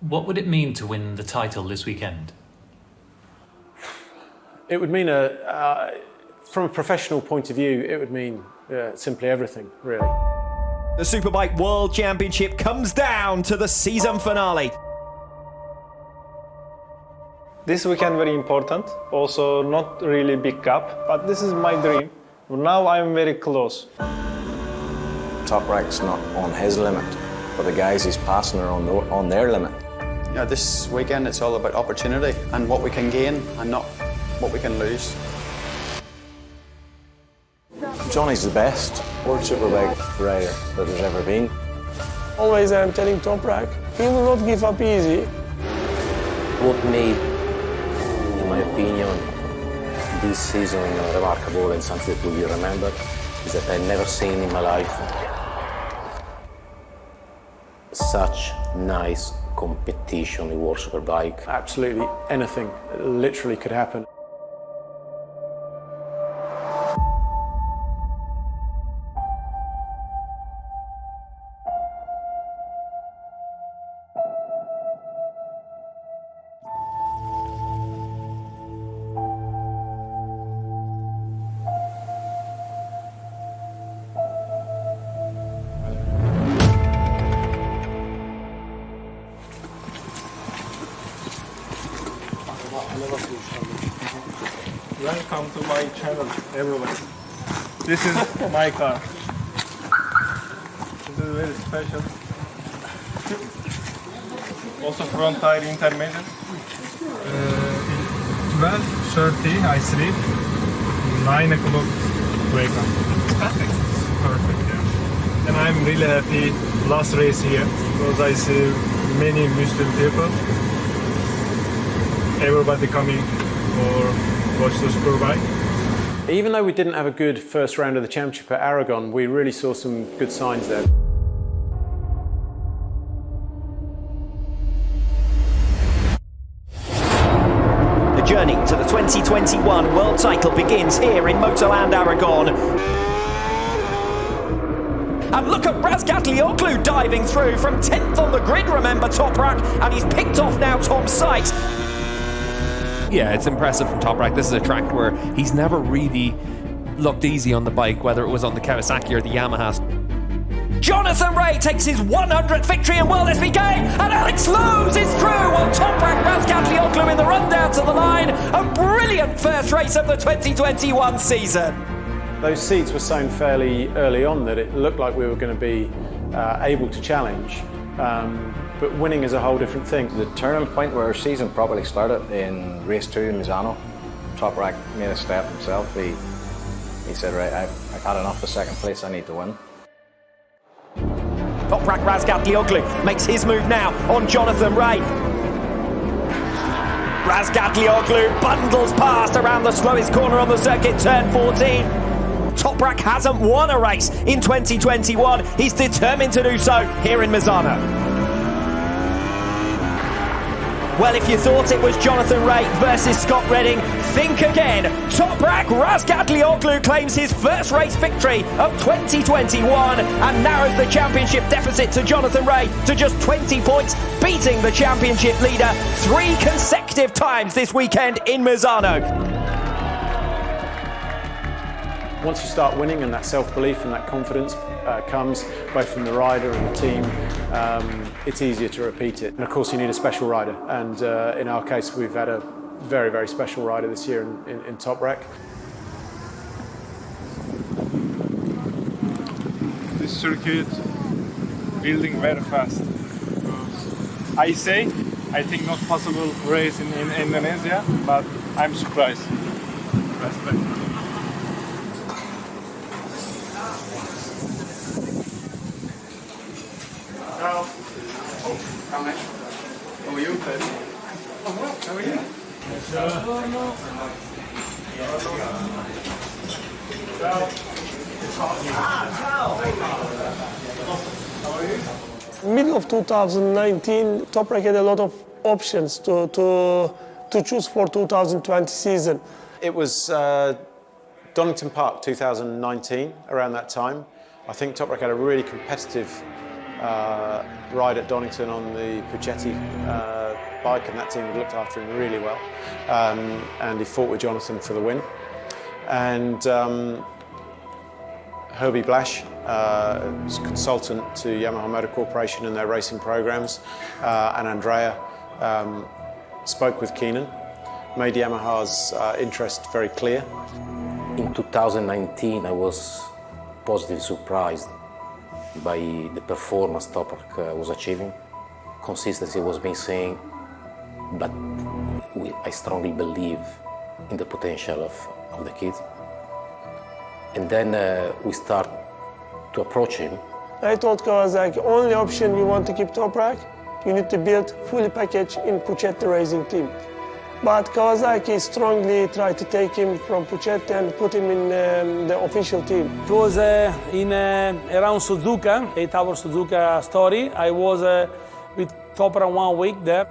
What would it mean to win the title this weekend? It would mean, from a professional point of view, it would mean simply everything, really. The Superbike World Championship comes down to the season finale. This weekend very important, also not really big gap, but this is my dream. Now I'm very close. Toprak's not on his limit, but the guys he's passing are on their limit. Yeah, this weekend it's all about opportunity and what we can gain and not what we can lose. Johnny's the best World Superbike rider that there's ever been. Always I'm telling Toprak, he will not give up easy. What made, in my opinion, this season remarkable and something that will be remembered is that I've never seen in my life such nice competition in World Superbike. Absolutely anything literally could happen. Welcome to my channel, everyone. This is my car. This is very special. Also front tire intermediate. 12:30 I sleep. 9 o'clock wake up. Perfect. Perfect, yeah. And I'm really happy last race here because I see many Muslim people. Everybody coming for watch the Superbike. Even though we didn't have a good first round of the championship at Aragon, we really saw some good signs there. The journey to the 2021 world title begins here in Motorland Aragon. And look at Razgatlioglu diving through from 10th on the grid, remember Toprak, and he's picked off now Tom Sykes. Yeah, it's impressive from Toprak. This is a track where he's never really looked easy on the bike, whether it was on the Kawasaki or the Yamaha. Jonathan Rea takes his 100th victory in World SBK, and Alex Lowe's is through on Toprak Razgatlioglu in the run down to the line. A brilliant first race of the 2021 season. Those seeds were sown fairly early on that it looked like we were going to be able to challenge. But winning is a whole different thing. The turning point where our season probably started in race 2 in Misano. Toprak made a step himself. He said, right, I've had enough of second place, I need to win. Toprak Razgatlioglu makes his move now on Jonathan Rea. Razgatlioglu bundles past around the slowest corner on the circuit, turn 14. Toprak hasn't won a race in 2021. He's determined to do so here in Misano. Well, if you thought it was Jonathan Rea versus Scott Redding, think again. Toprak Razgatlioglu claims his first race victory of 2021 and narrows the championship deficit to Jonathan Rea to just 20 points, beating the championship leader 3 consecutive times this weekend in Misano. Once you start winning and that self-belief and that confidence comes both from the rider and the team, it's easier to repeat it. And of course you need a special rider, and in our case we've had a very, very special rider this year in Toprak. This circuit building very fast. I think not possible race in Indonesia, but I'm surprised. How are you? Oh, well, how are you? Middle of 2019, Toprak had a lot of options to choose for 2020 season. It was Donington Park 2019, around that time. I think Toprak had a really competitive ride at Donington on the Puccetti bike, and that team had looked after him really well. And he fought with Jonathan for the win. And Herbie Blash was a consultant to Yamaha Motor Corporation and their racing programs, and Andrea spoke with Keenan, made Yamaha's interest very clear. In 2019, I was positively surprised by the performance Toprak was achieving. Consistency was missing, but I strongly believe in the potential of the kid. And then we start to approach him. I told Kawasaki, only option you want to keep Toprak, you need to build fully packaged in Puccetti racing team. But Kawasaki strongly tried to take him from Puccetti and put him in the official team. It was around Suzuka, 8-hour Suzuka story. I was with Toprak 1 week there.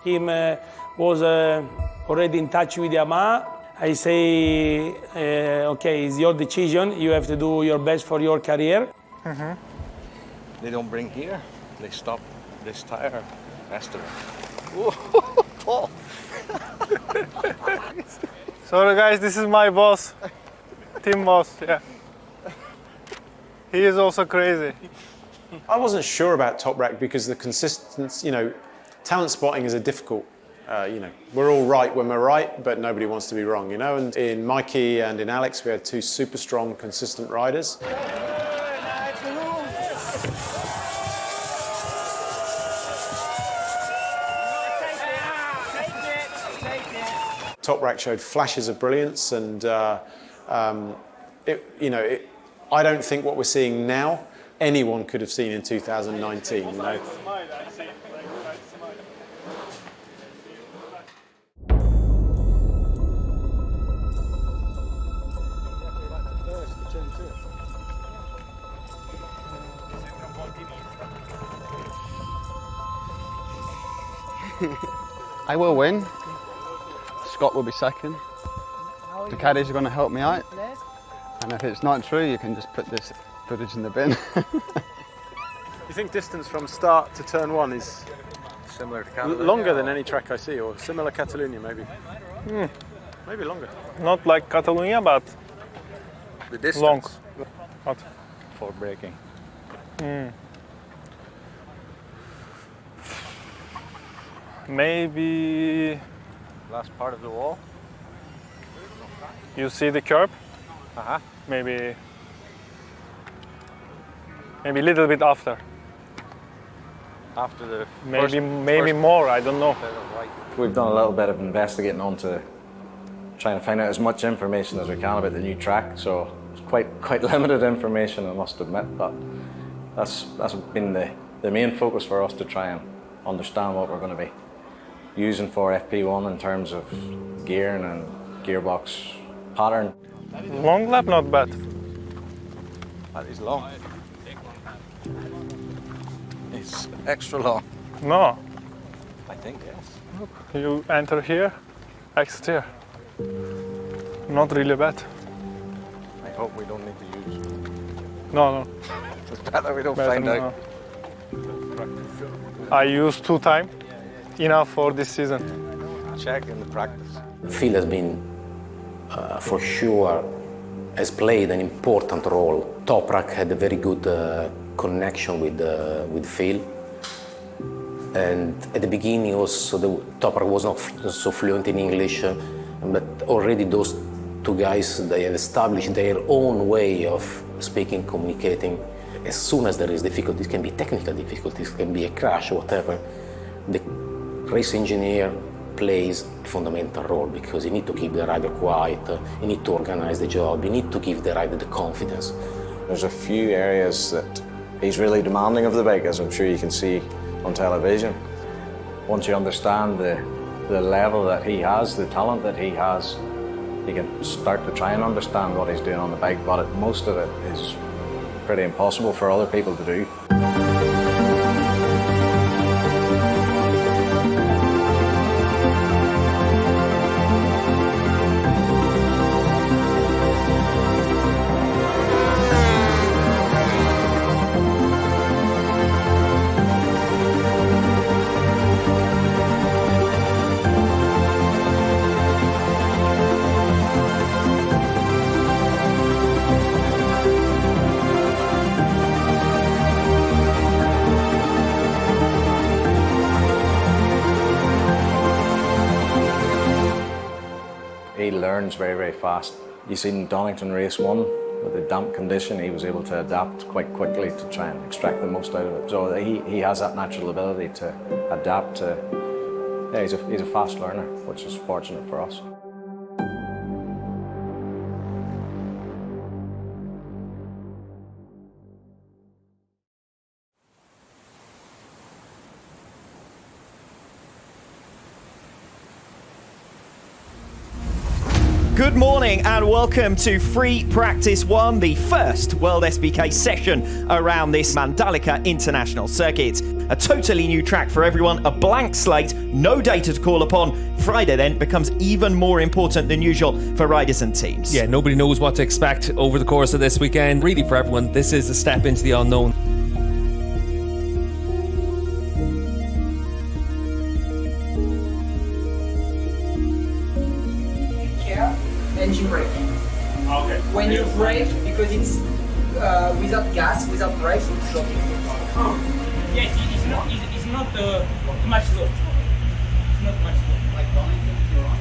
Him was already in touch with Yamaha. I say, okay, it's your decision. You have to do your best for your career. They don't bring gear. They stop this tire. Esther. Paul. So guys, this is my boss, team boss. Yeah. He is also crazy. I wasn't sure about Toprak because the consistency, talent spotting is a difficult, we're all right when we're right, but nobody wants to be wrong, And in Mikey and in Alex, we had two super strong, consistent riders. Toprak showed flashes of brilliance, and I don't think what we're seeing now anyone could have seen in 2019. I will win. Scott will be second. The caddies are going to help me out. And if it's not true, you can just put this footage in the bin. You think distance from start to turn one is Similar to Catalonia? longer than any track I see, or similar Catalonia maybe? Maybe longer. Not like Catalonia, but The distance long. What? for braking. Maybe Last part of the wall. you see the curb. Uh-huh. Maybe a little bit after. After the Maybe more. I don't know. right. We've done a little bit of investigating onto trying to find out as much information as we can about the new track. So it's quite limited information, I must admit, but that's been the main focus for us, to try and understand what we're going to be using for FP1 in terms of gearing and gearbox pattern. Long lap, not bad. That is long. It's extra long. No, I think, yes. you enter here, exit here. Not really bad. I hope we don't need to use. No. It's better we don't Better find out. I used 2 times, enough for this season. Check in the practice. Phil has been, for sure, has played an important role. Toprak had a very good connection with Phil. And at the beginning also, Toprak was not so fluent in English, but already those two guys, they have established their own way of speaking, communicating. As soon as there is difficulties, can be technical difficulties, can be a crash, whatever, the race engineer plays a fundamental role, because you need to keep the rider quiet, you need to organize the job, you need to give the rider the confidence. There's a few areas that he's really demanding of the bike, as I'm sure you can see on television. Once you understand the level that he has, the talent that he has, you can start to try and understand what he's doing on the bike, but most of it is pretty impossible for other people to do. He learns very, very fast. You seen Donington race 1 with the damp condition, he was able to adapt quite quickly to try and extract the most out of it. So he has that natural ability to adapt to, yeah, he's a fast learner, which is fortunate for us. Good morning and welcome to Free Practice 1, the first World SBK session around this Mandalika International Circuit. A totally new track for everyone, a blank slate, no data to call upon. Friday then becomes even more important than usual for riders and teams. Yeah, nobody knows what to expect over the course of this weekend. Really, for everyone, this is a step into the unknown. Engine braking. Okay. When you brake, because it's without gas, without brakes, it's shocking. Yes, it's not much slow. It's not much slow. Like Donington, you're on.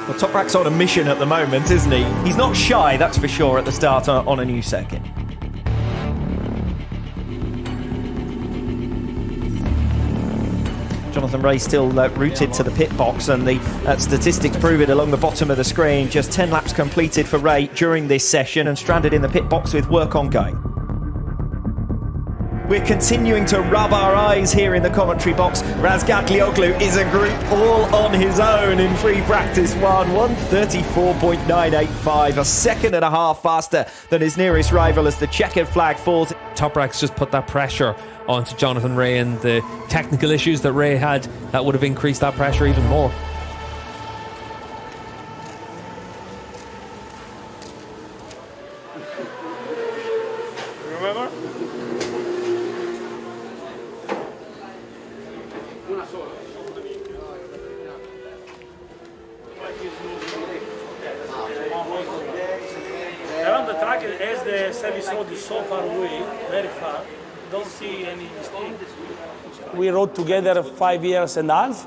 Well, Toprak's on a mission at the moment, isn't he? He's not shy, that's for sure, at the start on a new circuit. Jonathan Ray still routed to the pit box, and the statistics prove it along the bottom of the screen. Just 10 laps completed for Ray during this session and stranded in the pit box with work ongoing. We're continuing to rub our eyes here in the commentary box. Razgatlioglu is a group all on his own in Free Practice 1. 1:34.985, a second and a half faster than his nearest rival as the checkered flag falls. Toprak's just put that pressure onto Jonathan Ray, and the technical issues that Ray had, that would have increased that pressure even more. Remember? Around the track, as the service road is so far away, very far, don't see any mistake. We rode together 5 years and a half,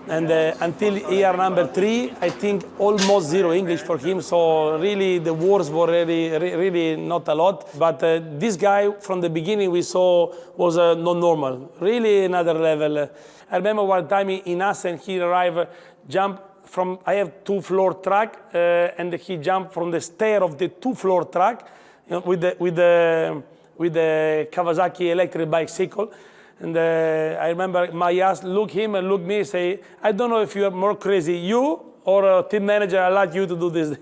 and until year number 3, I think almost zero English for him. So really, the words were really not a lot. But this guy from the beginning we saw was not normal, really another level. I remember one time in Assen he arrived, jumped from, I have 2-floor track, and he jumped from the stair of the 2-floor track, you know, with the Kawasaki electric bicycle. And I remember Mayas look him and look me, say, I don't know if you are more crazy, you or a team manager allowed you to do this.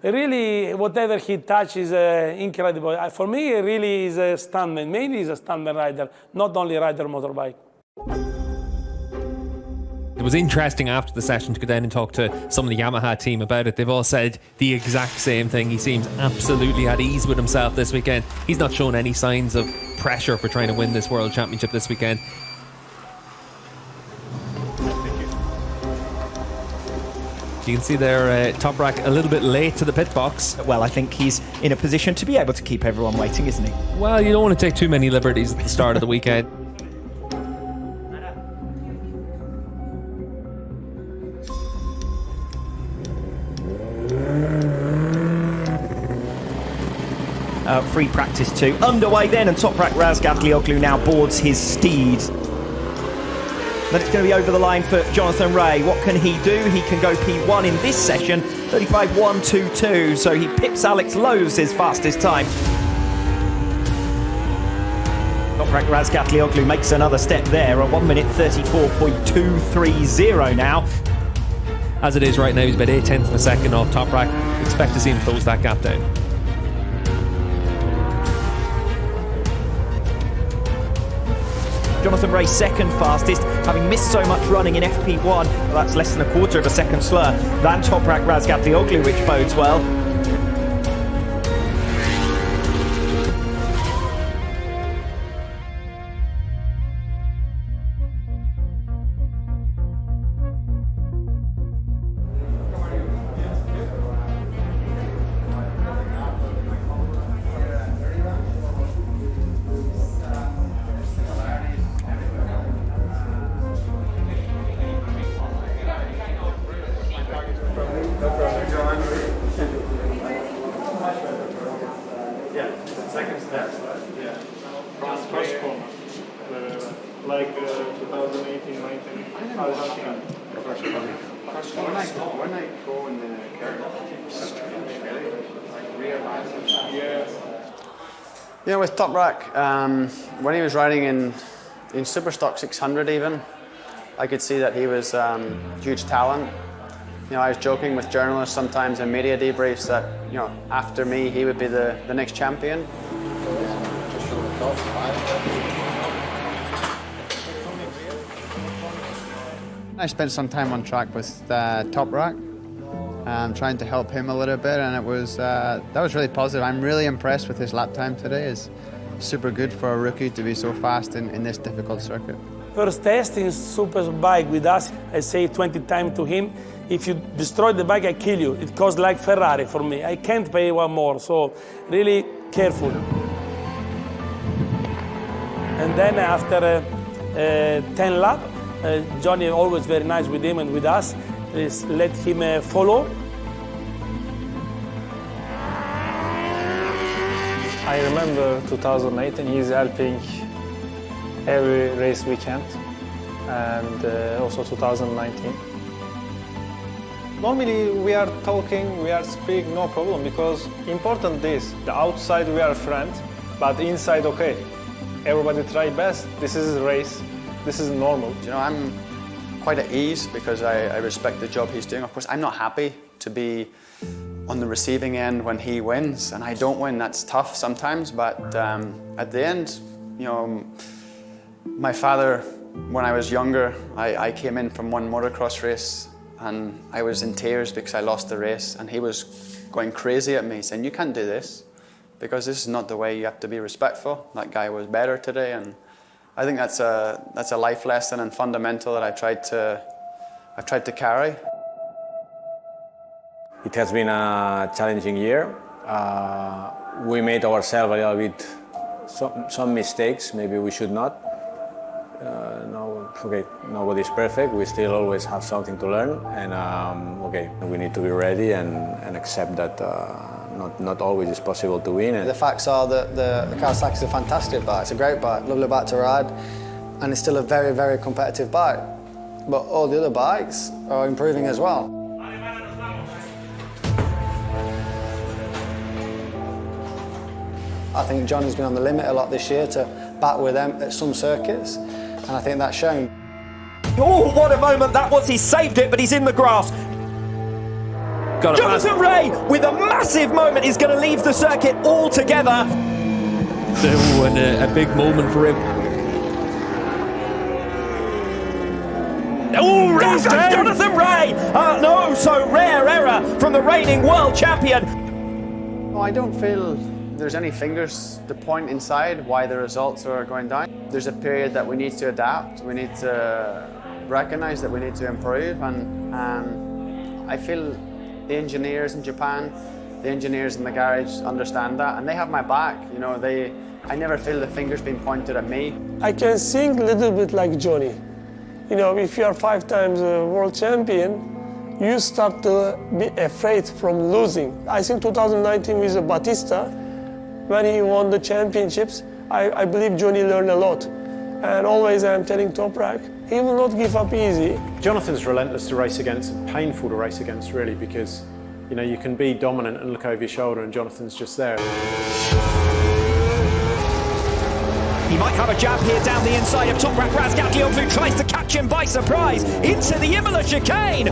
Really, whatever he touches is incredible. For me, he really is a stuntman. Mainly he's a stuntman rider, not only rider motorbike. It was interesting after the session to go down and talk to some of the Yamaha team about it. They've all said the exact same thing. He seems absolutely at ease with himself this weekend. He's not shown any signs of pressure for trying to win this World Championship this weekend. You can see there Toprak a little bit late to the pit box. Well, I think he's in a position to be able to keep everyone waiting, isn't he? Well, you don't want to take too many liberties at the start of the weekend. Free Practice 2 underway then, and Toprak Razgatlioglu now boards his steed. Then it's going to be over the line for Jonathan Ray. What can he do? He can go P1 in this session, 35.122, so he pips Alex Lowe's his fastest time. Toprak Razgatlioglu makes another step there, a 1:34.230 now. As it is right now, he's about 0.8 of a second off Toprak. Expect to see him close that gap down. Jonathan Ray second fastest, having missed so much running in FP1. Well, that's less than a quarter of a second slower than Toprak Razgatlioglu, which bodes well. like 2018, 19. Argentina. When I go in the yeah, with Top Rack, when he was riding in Superstock 600 even, I could see that he was huge talent. You know, I was joking with journalists sometimes in media debriefs that, you know, after me, he would be the next champion. I spent some time on track with Top Rack, trying to help him a little bit, and it was that was really positive. I'm really impressed with his lap time today. It's super good for a rookie to be so fast in this difficult circuit. First test in Superbike with us, I say 20 times to him, if you destroy the bike, I kill you. It costs like Ferrari for me. I can't pay one more, so really careful. And then after 10 laps, Johnny always very nice with him and with us. Let's let him follow. I remember 2018, he's helping every race weekend, and also 2019. Normally we are talking, we are speaking, no problem, because important is, the outside we are friends, but inside okay. Everybody try best, this is a race, this is normal. You know, I'm quite at ease because I respect the job he's doing. Of course, I'm not happy to be on the receiving end when he wins, and I don't win. That's tough sometimes, but at the end, you know, my father, when I was younger, I came in from one motocross race and I was in tears because I lost the race, and he was going crazy at me saying, you can't do this because this is not the way. You have to be respectful. That guy was better today, and I think that's a life lesson and fundamental that I've tried to carry. It has been a challenging year. We made ourselves a little bit some mistakes. Maybe we should not. Okay, nobody's perfect. We still always have something to learn, and okay, we need to be ready and accept that not always is possible to win. The facts are that the Kawasaki is a fantastic bike. It's a great bike, lovely bike to ride, and it's still a very, very competitive bike. But all the other bikes are improving as well. I think Johnny's been on the limit a lot this year to bat with them at some circuits, and I think that's shown. Oh, what a moment that was. He saved it, but he's in the grass. Jonathan Rea, with a massive moment, is going to leave the circuit altogether. Oh, and a big moment for him. Oh, Jonathan Rea! No, so rare error from the reigning world champion. No, I don't feel there's any fingers to point inside why the results are going down. There's a period that we need to adapt. We need to recognize that we need to improve, and I feel the engineers in Japan, the engineers in the garage understand that, and they have my back. You know, I never feel the fingers being pointed at me. I can think a little bit like Johnny. You know, if you are 5 times world champion, you start to be afraid from losing. I think 2019 with Batista, when he won the championships, I believe Johnny learned a lot. And always I'm telling Toprak, he will not give up easy. Jonathan's relentless to race against and painful to race against, really, because you know you can be dominant and look over your shoulder, and Jonathan's just there. He might have a jab here down the inside of Toprak Razgatlioglu, tries to catch him by surprise into the Imola chicane.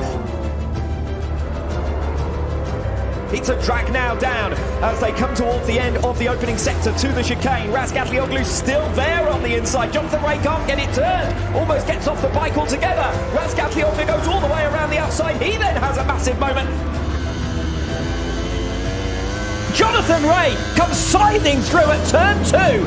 It's a drag now down as they come towards the end of the opening sector to the chicane. Razgatlioglu still there on the inside. Jonathan Rea can't get it turned. Almost gets off the bike altogether. Razgatlioglu goes all the way around the outside. He then has a massive moment. Jonathan Rea comes scything through at turn 2.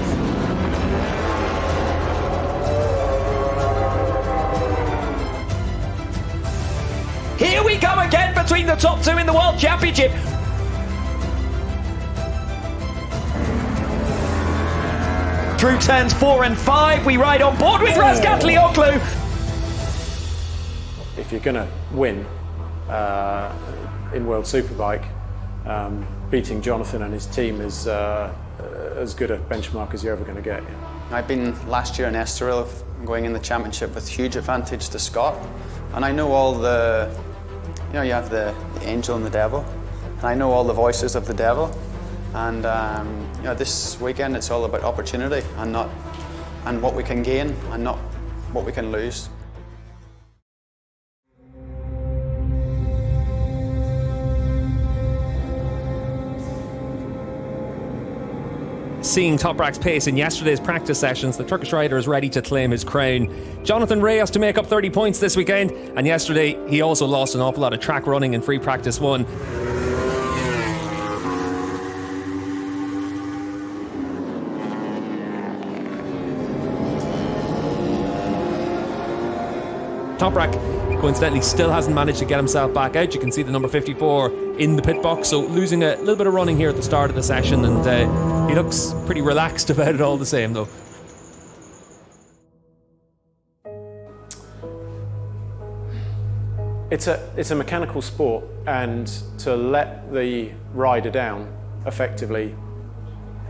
Here we go again between the top 2 in the World Championship. Through turns 4 and 5, we ride on board with Razgatlioglu. If you're going to win in World Superbike, beating Jonathan and his team is as good a benchmark as you're ever going to get. Yeah. I've been last year in Estoril, going in the championship with huge advantage to Scott. And I know all the, you know, you have the angel and the devil. And I know all the voices of the devil. And you know, this weekend it's all about opportunity and what we can gain and not what we can lose. Seeing Toprak's pace in yesterday's practice sessions, the Turkish rider is ready to claim his crown. Jonathan Ray has to make up 30 points this weekend, and yesterday he also lost an awful lot of track running in free practice 1. Toprak, coincidentally, still hasn't managed to get himself back out. You can see the number 54 in the pit box, so losing a little bit of running here at the start of the session, and he looks pretty relaxed about it all the same, though. It's a mechanical sport, and to let the rider down effectively,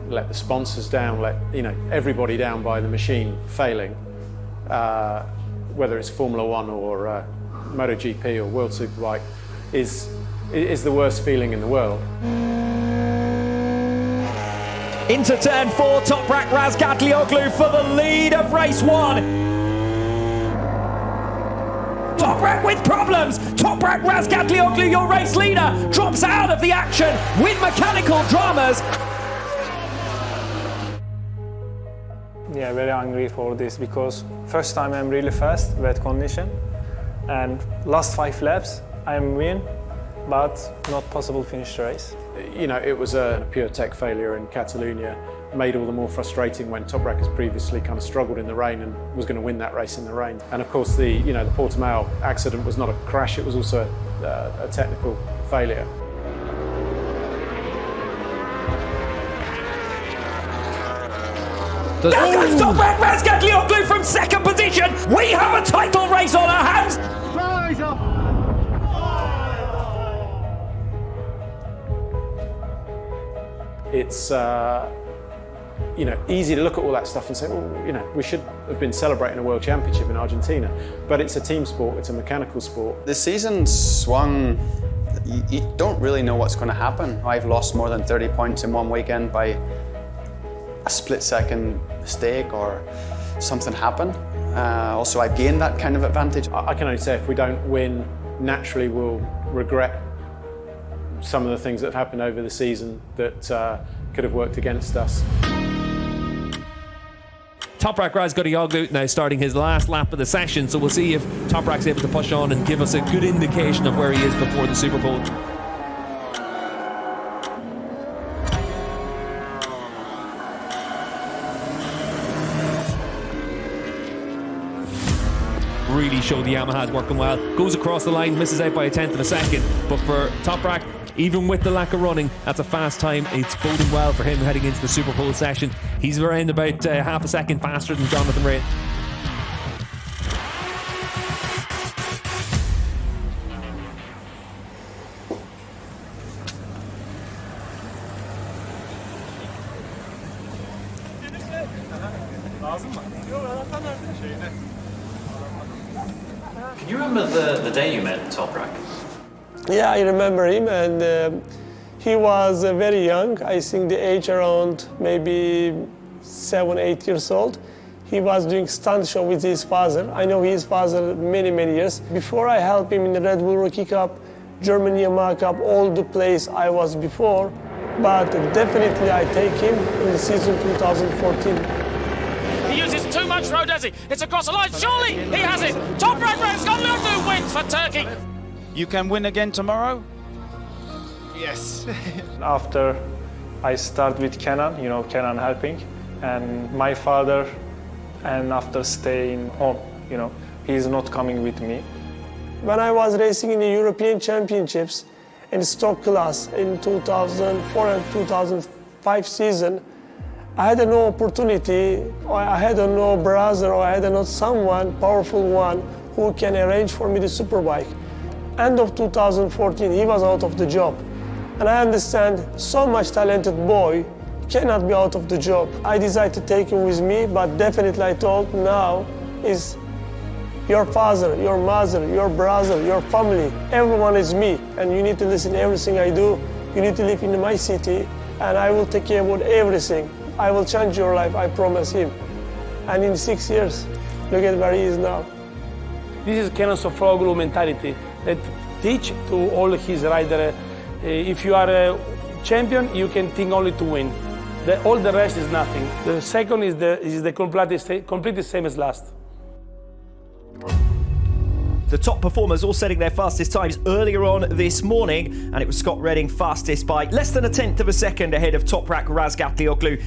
let the sponsors down, let everybody down by the machine failing, whether it's Formula One or MotoGP or World Superbike, is the worst feeling in the world. Into turn 4, Toprak Razgatlioglu for the lead of race 1. Toprak with problems. Toprak Razgatlioglu, your race leader, drops out of the action with mechanical dramas. Yeah, very angry for this because first time I'm really fast, wet condition, and last 5 laps I'm win, but not possible finish the race. You know, it was a pure tech failure in Catalonia, made all the more frustrating when Toprak has previously kind of struggled in the rain and was going to win that race in the rain. And of course the Portimao accident was not a crash, it was also a technical failure. Now comes Toprak Razgatlioglu from second position. We have a title race on our hands. It's easy to look at all that stuff and say, well, we should have been celebrating a world championship in Argentina. But it's a team sport, it's a mechanical sport. The season swung, you don't really know what's going to happen. I've lost more than 30 points in one weekend by a split-second mistake or something happen. Also, I gained that kind of advantage. I can only say if we don't win, naturally we'll regret some of the things that have happened over the season that could have worked against us. Toprak Razgatlioglu now starting his last lap of the session, so we'll see if Toprak's able to push on and give us a good indication of where he is before the Super Bowl. Really show the Yamaha's working well. Goes across the line, misses out by a tenth of a second. But for Toprak, even with the lack of running, that's a fast time. It's boding well for him heading into the Super Bowl session. He's around about half a second faster than Jonathan Ray. Can you remember the day you met Toprak? Yeah, I remember him, and he was very young. I think the age around maybe 7, 8 years old. He was doing stunt show with his father. I know his father many years. Before I helped him in the Red Bull Rookie Cup, German Yamaha Cup, all the place I was before, but definitely I take him in the season 2014. He uses too much road, does he? It's across the line, surely he has it! Toprak Razgatlioglu wins for Turkey! You can win again tomorrow? Yes. After I start with Kenan, Kenan helping, and my father, and after staying home, he's not coming with me. When I was racing in the European Championships in stock class in 2004 and 2005 season, I had no opportunity, or I had no brother, or I had not someone, powerful one, who can arrange for me the superbike. End of 2014, he was out of the job. And I understand so much talented boy, cannot be out of the job. I decided to take him with me, but definitely I told now is your father, your mother, your brother, your family, everyone is me, and you need to listen to everything I do. You need to live in my city, and I will take care about everything. I will change your life, I promise him. And in 6 years, look at where he is now. This is Kenan Sofuoglu mentality that teach to all his riders. If you are a champion, you can think only to win. All the rest is nothing. The second is the completely same as last. The top performers all setting their fastest times earlier on this morning, and it was Scott Redding fastest by less than a tenth of a second ahead of Toprak Razgatlioglu.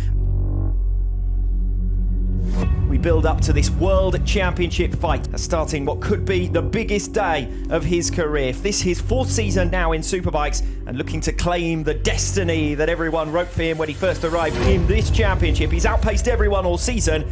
We build up to this World Championship fight, starting what could be the biggest day of his career. This is his 4th season now in Superbikes and looking to claim the destiny that everyone wrote for him when he first arrived in this championship. He's outpaced everyone all season.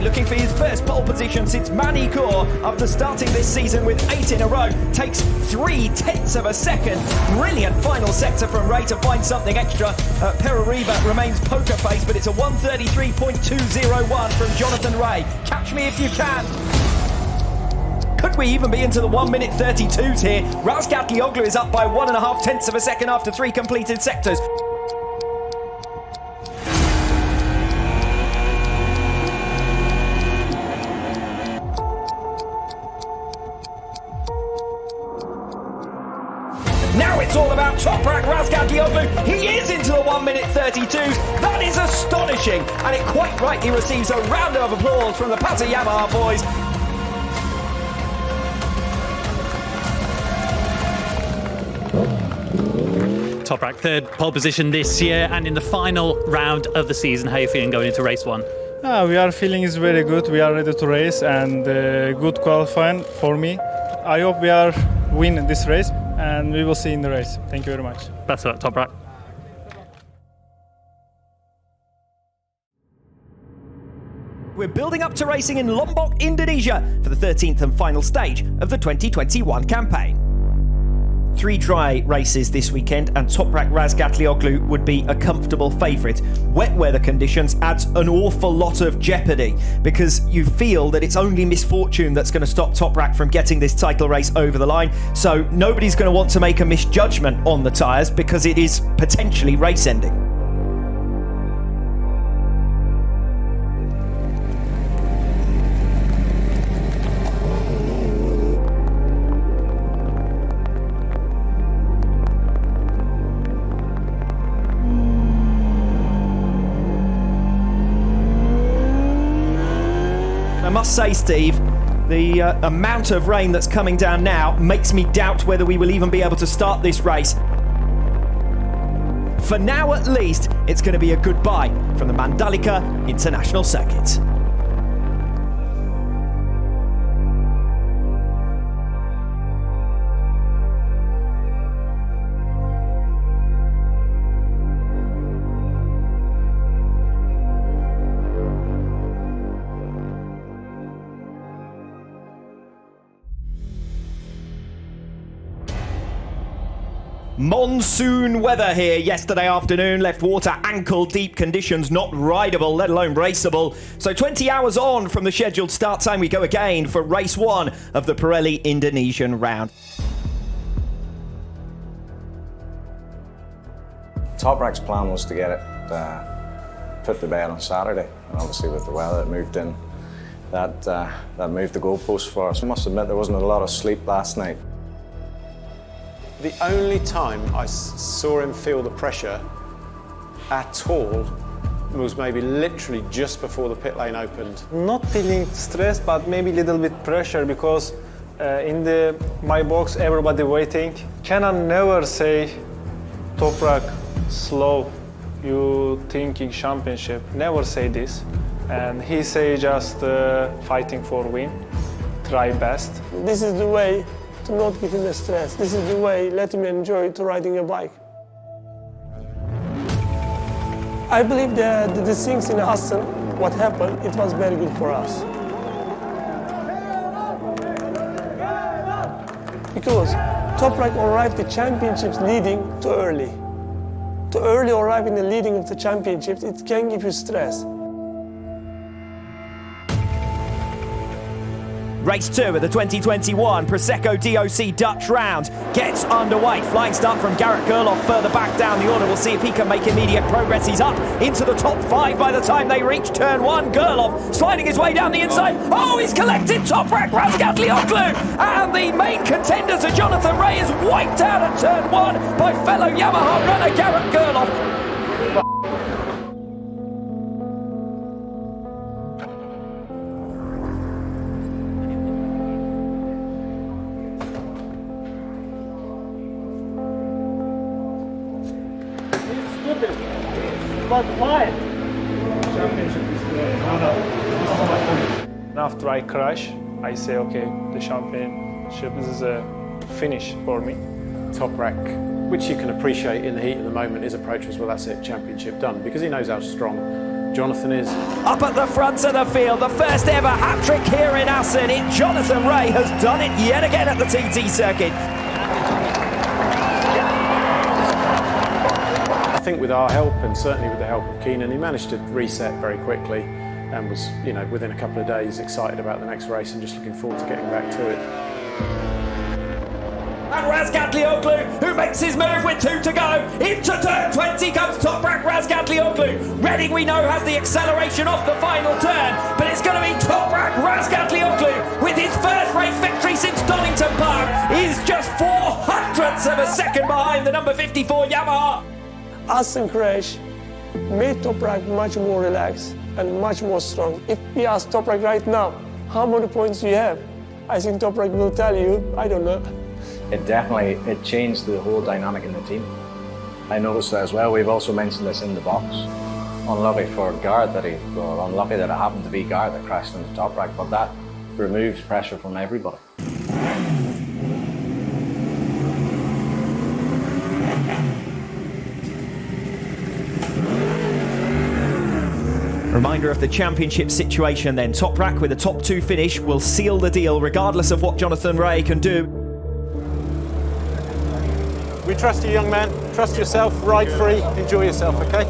Looking for his first pole position since Manicourt after starting this season with 8 in a row. Takes 3/10 of a second. Brilliant final sector from Ray to find something extra. Perariba remains poker face, but it's a 1:33.201 from Jonathan Ray. Catch me if you can. Could we even be into the 1:32s here? Razgatlioglu is up by 1.5 tenths of a second after 3 completed sectors. Now it's all about Toprak Razgatlioglu. He is into the 1:32s. That is astonishing, and it quite rightly receives a round of applause from the Pata Yamaha boys. Toprak, 3rd pole position this year, and in the final round of the season, how are you feeling going into race 1? We are feeling is very good. We are ready to race, and good qualifying for me. I hope we are win this race, and we will see in the race. Thank you very much. Best of luck, Toprak. We're building up to racing in Lombok, Indonesia for the 13th and final stage of the 2021 campaign. 3 dry races this weekend, and Toprak Razgatlioglu would be a comfortable favourite. Wet weather conditions adds an awful lot of jeopardy because you feel that it's only misfortune that's going to stop Toprak from getting this title race over the line. So nobody's going to want to make a misjudgment on the tyres because it is potentially race ending. I must say, Steve, the amount of rain that's coming down now makes me doubt whether we will even be able to start this race. For now, at least, it's going to be a goodbye from the Mandalika International Circuit. Monsoon weather here yesterday afternoon left water ankle deep, conditions not rideable, let alone raceable. So 20 hours on from the scheduled start time, we go again for race 1 of the Pirelli Indonesian round. Toprak's plan was to get it put to bed on Saturday, and obviously with the weather that moved in, that moved the goalposts for us. I must admit there wasn't a lot of sleep last night. The only time I saw him feel the pressure at all was maybe literally just before the pit lane opened. Not feeling stress, but maybe a little bit pressure because in my box everybody waiting. Kenan never say, Toprak, slow, you thinking championship. Never say this. And he say just fighting for win, try best. This is the way to not get in the stress. This is the way let him enjoy to riding a bike. I believe that the things in Assen, what happened, it was very good for us. Because Toprak arrived the championships leading too early. Too early arrive in the leading of the championships, it can give you stress. Race 2 of the 2021 Prosecco DOC Dutch round gets underway. Flying start from Garrett Gerloff further back down the order. We'll see if he can make immediate progress. He's up into the top 5 by the time they reach turn 1. Gerloff sliding his way down the inside. Oh, he's collected Toprak Razgatlioglu. And the main contender to Jonathan Rea is wiped out at turn 1 by fellow Yamaha runner Garrett Gerloff. But why? Championship is after I crash, I say, okay, the championship is a finish for me. Toprak, which you can appreciate in the heat of the moment, his approach was, well, that's it, championship done, because he knows how strong Jonathan is. Up at the front of the field, the first ever hat-trick here in Assen. Jonathan Rea has done it yet again at the TT circuit. I think with our help, and certainly with the help of Keenan, he managed to reset very quickly and was, within a couple of days excited about the next race and just looking forward to getting back to it. And Razgatlioglu, who makes his move with 2 to go. Into turn 20 comes Toprak Razgatlioglu. Reading, we know, has the acceleration off the final turn, but it's going to be Toprak Razgatlioglu with his first race victory since Donington Park. He's just 0.04 of a second behind the number 54 Yamaha. Assen crash made Toprak much more relaxed and much more strong. If we ask Toprak right now, how many points do you have? I think Toprak will tell you, I don't know. It changed the whole dynamic in the team. I noticed that as well. We've also mentioned this in the box. Unlucky for Garrett unlucky that it happened to be Garrett that crashed into Toprak, but that removes pressure from everybody. Reminder of the championship situation then. Toprak with a top 2 finish will seal the deal regardless of what Jonathan Rea can do. We trust you, young man. Trust yourself, ride free, enjoy yourself, okay?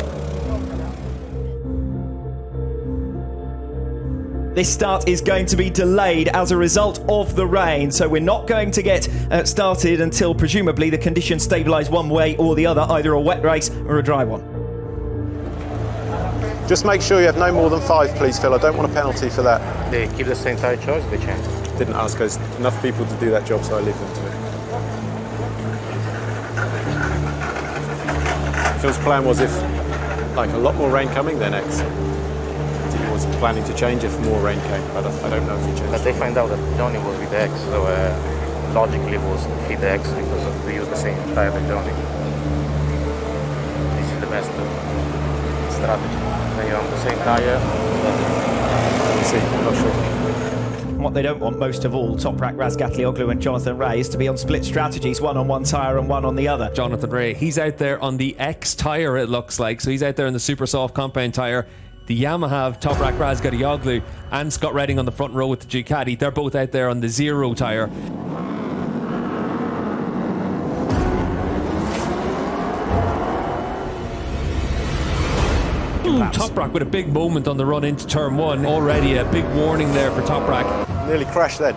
This start is going to be delayed as a result of the rain, so we're not going to get started until presumably the conditions stabilise one way or the other, either a wet race or a dry one. Just make sure you have no more than 5, please, Phil. I don't want a penalty for that. They keep the same tyre choice, they change. Didn't ask us enough people to do that job, so I leave them to it. Phil's plan was if, a lot more rain coming, then X. He was planning to change if more rain came, but I don't know if he changed. But they find out that Johnny was with X, so logically it was to feed the X because they use the same tyre as Johnny. This is the best strategy. You're on the same tyre. Let's see, I'm not sure. What they don't want most of all, Toprak Razgatlioglu and Jonathan Rea, is to be on split strategies, one on one tyre and one on the other. Jonathan Rea, he's out there on the X tyre, it looks like, so he's out there in the super soft compound tyre. The Yamaha have Toprak Razgatlioglu and Scott Redding on the front row with the Ducati. They're both out there on the zero tyre. Toprak with a big moment on the run into turn 1. Already a big warning there for Toprak. Nearly crashed then.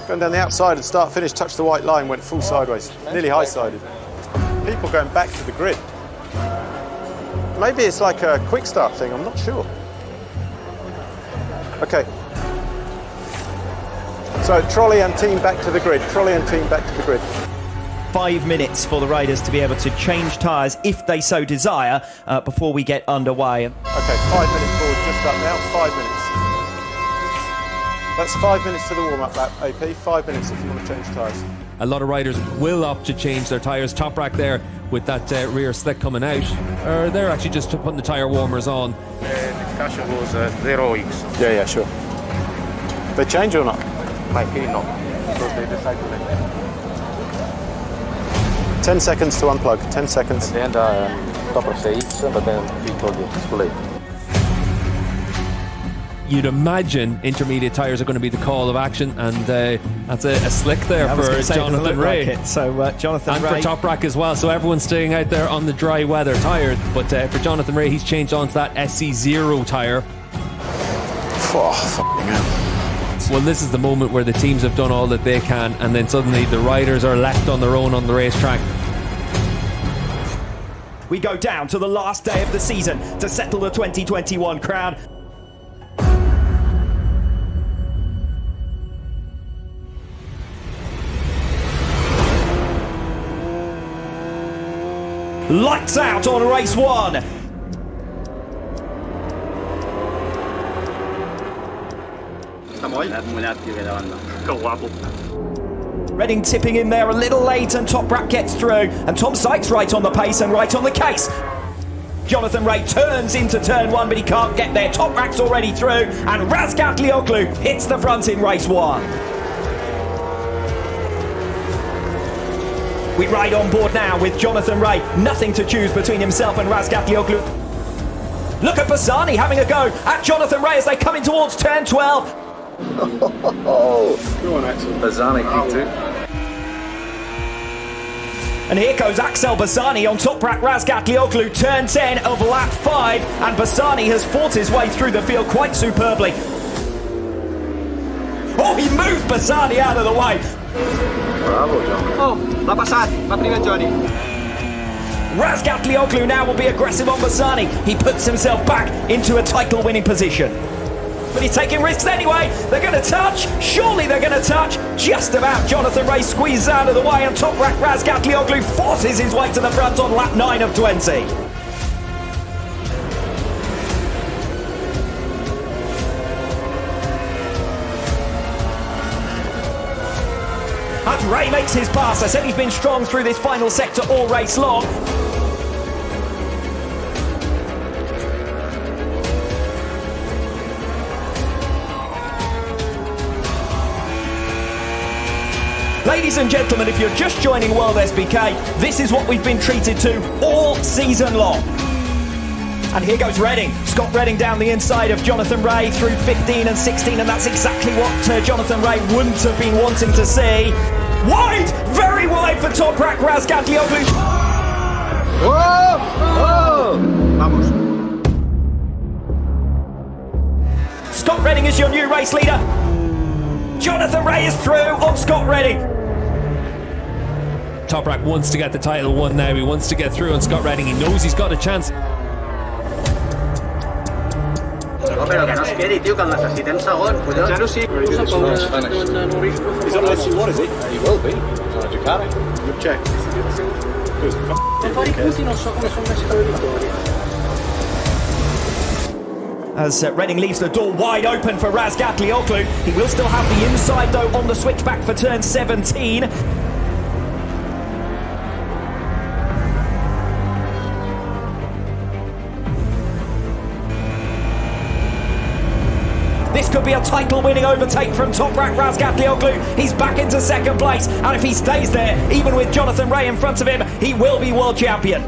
Going down the outside and start finish, touched the white line, went full sideways. Nearly high-sided. People going back to the grid. Maybe it's like a quick start thing, I'm not sure. Okay. So trolley and team back to the grid. Trolley and team back to the grid. 5 minutes for the riders to be able to change tyres if they so desire before we get underway. Okay, 5 minutes forward, just up now, 5 minutes. That's 5 minutes to the warm-up lap, AP, 5 minutes if you want to change tyres. A lot of riders will opt to change their tyres. Toprak there with that rear slick coming out, or they're actually just putting the tyre warmers on. The discussion was 0 weeks. Yeah, sure. They change or not? My feeling not, because they decided to let them. 10 seconds to unplug, 10 seconds. At the end, Toprak says, but then we told you it's too late. You'd imagine intermediate tyres are going to be the call of action, and that's a slick there for Jonathan Ray. So Jonathan and Ray. for Toprak as well. So everyone's staying out there on the dry weather tyre. But for Jonathan Ray, he's changed onto that SC0 tyre. Oh, fucking hell. Well, this is the moment where the teams have done all that they can, and then suddenly the riders are left on their own on the racetrack. We go down to the last day of the season to settle the 2021 crown. Lights out on race 1. Reading tipping in there a little late, and Toprak gets through, and Tom Sykes right on the pace and right on the case. Jonathan Ray turns into turn 1, but he can't get there. Toprak's already through, and Razgat Lioglu hits the front in race 1. We ride on board now with Jonathan Ray. Nothing to choose between himself and Razgat Lioglu. Look at Bassani having a go at Jonathan Ray as they come in towards turn 12. Go on, Axel. Bassani P2. And here goes Axel Bassani on Toprak Razgat Lioglu, turn 10 of lap 5, and Bassani has fought his way through the field quite superbly. Oh, he moved Bassani out of the way. Bravo, John. Oh, l'ha passato, ma prima Johnny. Razgat Lioglu now will be aggressive on Bassani. He puts himself back into a title-winning position. But he's taking risks anyway. They're going to touch. Surely they're going to touch. Just about. Jonathan Ray squeezes out of the way, and Toprak Razgat Lioglu forces his way to the front on lap 9 of 20. And Ray makes his pass. I said he's been strong through this final sector all race long. Ladies and gentlemen, if you're just joining World SBK, this is what we've been treated to all season long. And here goes Redding. Scott Redding down the inside of Jonathan Ray through 15 and 16, and that's exactly what Jonathan Ray wouldn't have been wanting to see. Wide! Very wide for Toprak Razgat Lioglu. Whoa! Whoa! Vamos. Scott Redding is your new race leader. Jonathan Ray is through on Scott Redding. Toprak wants to get the title won now. He wants to get through on Scott Redding. He knows he's got a chance. No, però que no es quedi, tio, que el necessitem segon, collons. Ja no sí. He's on SC1, is he? He will be. He's on a Ducati. Good check. Poi i punti non so come sono messi con le vittorie. As Redding leaves the door wide open for Razgat Lioglu. He will still have the inside though on the switchback for turn 17. This could be a title-winning overtake from Toprak Razgat Lioglu. He's back into second place, and if he stays there, even with Jonathan Ray in front of him, he will be world champion.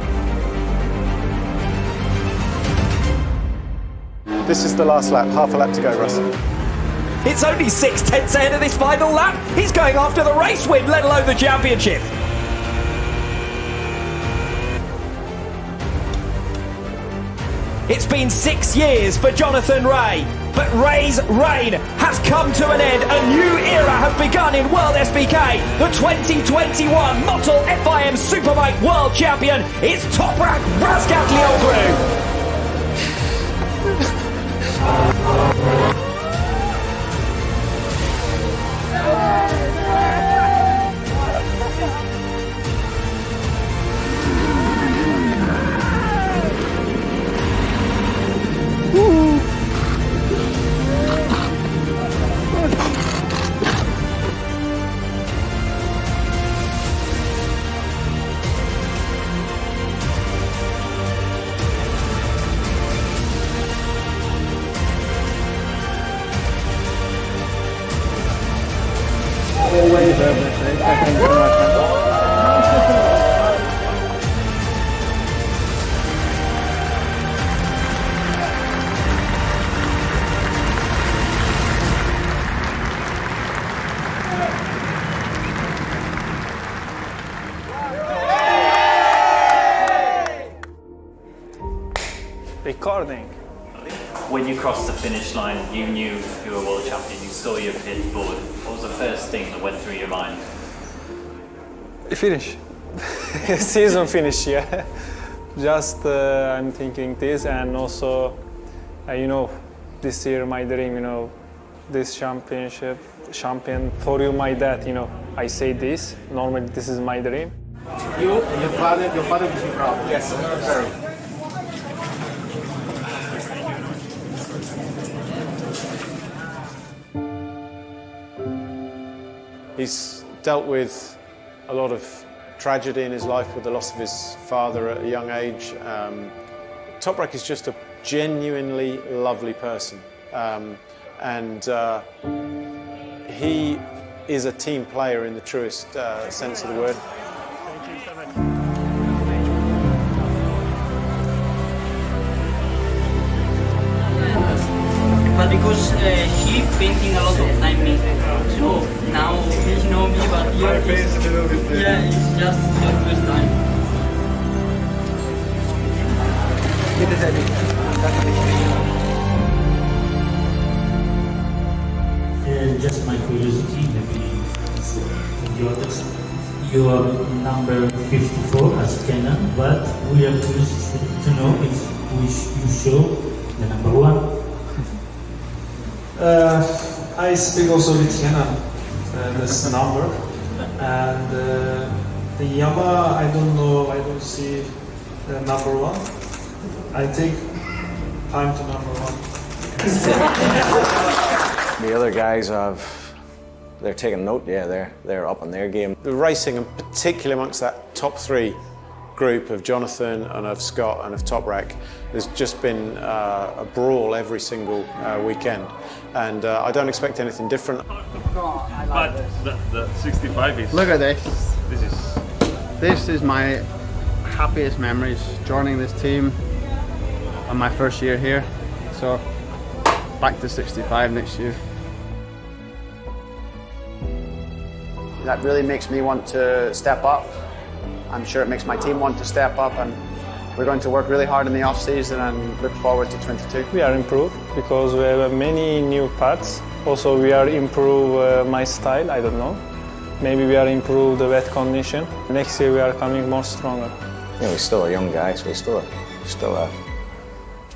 This is the last lap, half a lap to go, Russ. It's only 6/10 ahead of this final lap. He's going after the race win, let alone the championship. It's been 6 years for Jonathan Ray, but Ray's reign has come to an end. A new era has begun in World SBK. The 2021 Motul FIM Superbike World Champion is Toprak Razgat Lioglu. Thank you very much, man. Recording. When you crossed the finish line, you knew you were world champion, you saw your pitch board. What was the first thing that went through your mind? Finish. Season finish, yeah. Just I'm thinking this, and also, you know, this year my dream, you know, this champion for you, my dad, you know, I say this, normally this is my dream. Your father will be proud. Yes, very. He's dealt with a lot of tragedy in his life with the loss of his father at a young age. Toprak is just a genuinely lovely person, and he is a team player in the truest sense of the word. But because he painting a lot of time me, so now he know me, but here yeah, it's just the first time. Just my curiosity, maybe from the others. You are number 54 as Kenan, but we are curious to know if you show the number 1. I speak also with Kenan, this number, and the Yama, I don't know, I don't see the number 1. I take time to number 1. The other guys they're taking note, yeah, they're up on their game. The racing, and particularly amongst that top 3 group of Jonathan and of Scott and of Toprak, there's just been a brawl every single weekend, and I don't expect anything different. But the 65 is... Look at this. This is my happiest memories, joining this team on my first year here. So back to 65 next year. That really makes me want to step up. I'm sure it makes my team want to step up, and we're going to work really hard in the off-season and look forward to 22. We are improved because we have many new parts. Also, we are improve my style, I don't know. Maybe we are improve the wet condition. Next year we are coming more stronger. You know, he's still a young guy, so he's still a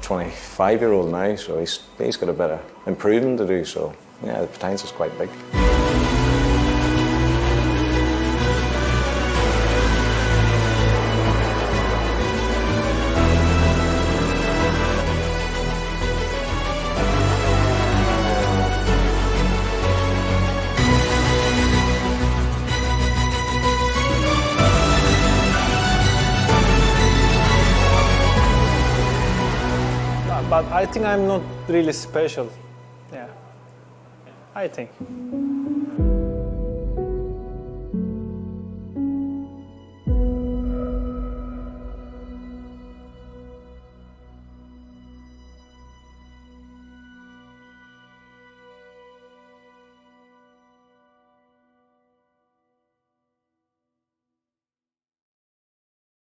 25-year-old now, so he's got a bit of improvement to do, so yeah, the potential's quite big. But I think I'm not really special. Yeah, I think.